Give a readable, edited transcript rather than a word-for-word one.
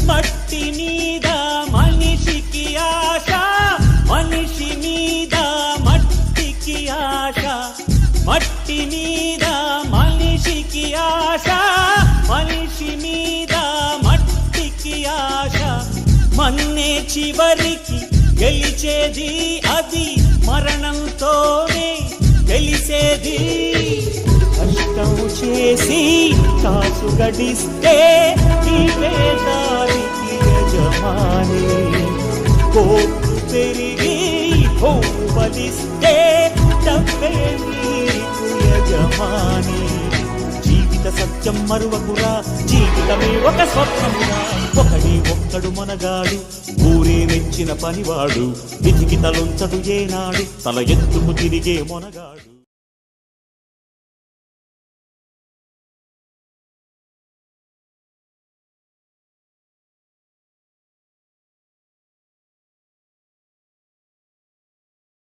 మట్టి మీద మనిషికి ఆశ, మనిషి మీద మట్టికి ఆశ. మట్టి మీద మనిషికి ఆశ, మనిషి మీద మట్టికి ఆశ. మన్నే చివరికి గెలిచేది, అది మరణంతోనే గెలిసేది. కష్టం చేసి కాసు గడిస్తే నీవే దానికి యజమాని. కోర్టు పెరిగి భూము బలిస్తే డబ్బే నీకు యజమాని. జీవిత సత్యం మరువకురా, జీవితమే ఒక స్వప్నమురా. ఒకడే ఒక్కడు మనగాడు, ఊరే మెచ్చిన పనివాడు. విధికి తలొంచడు ఏనాడు, తల ఎత్తుకు తిరిగే మొనగాడు.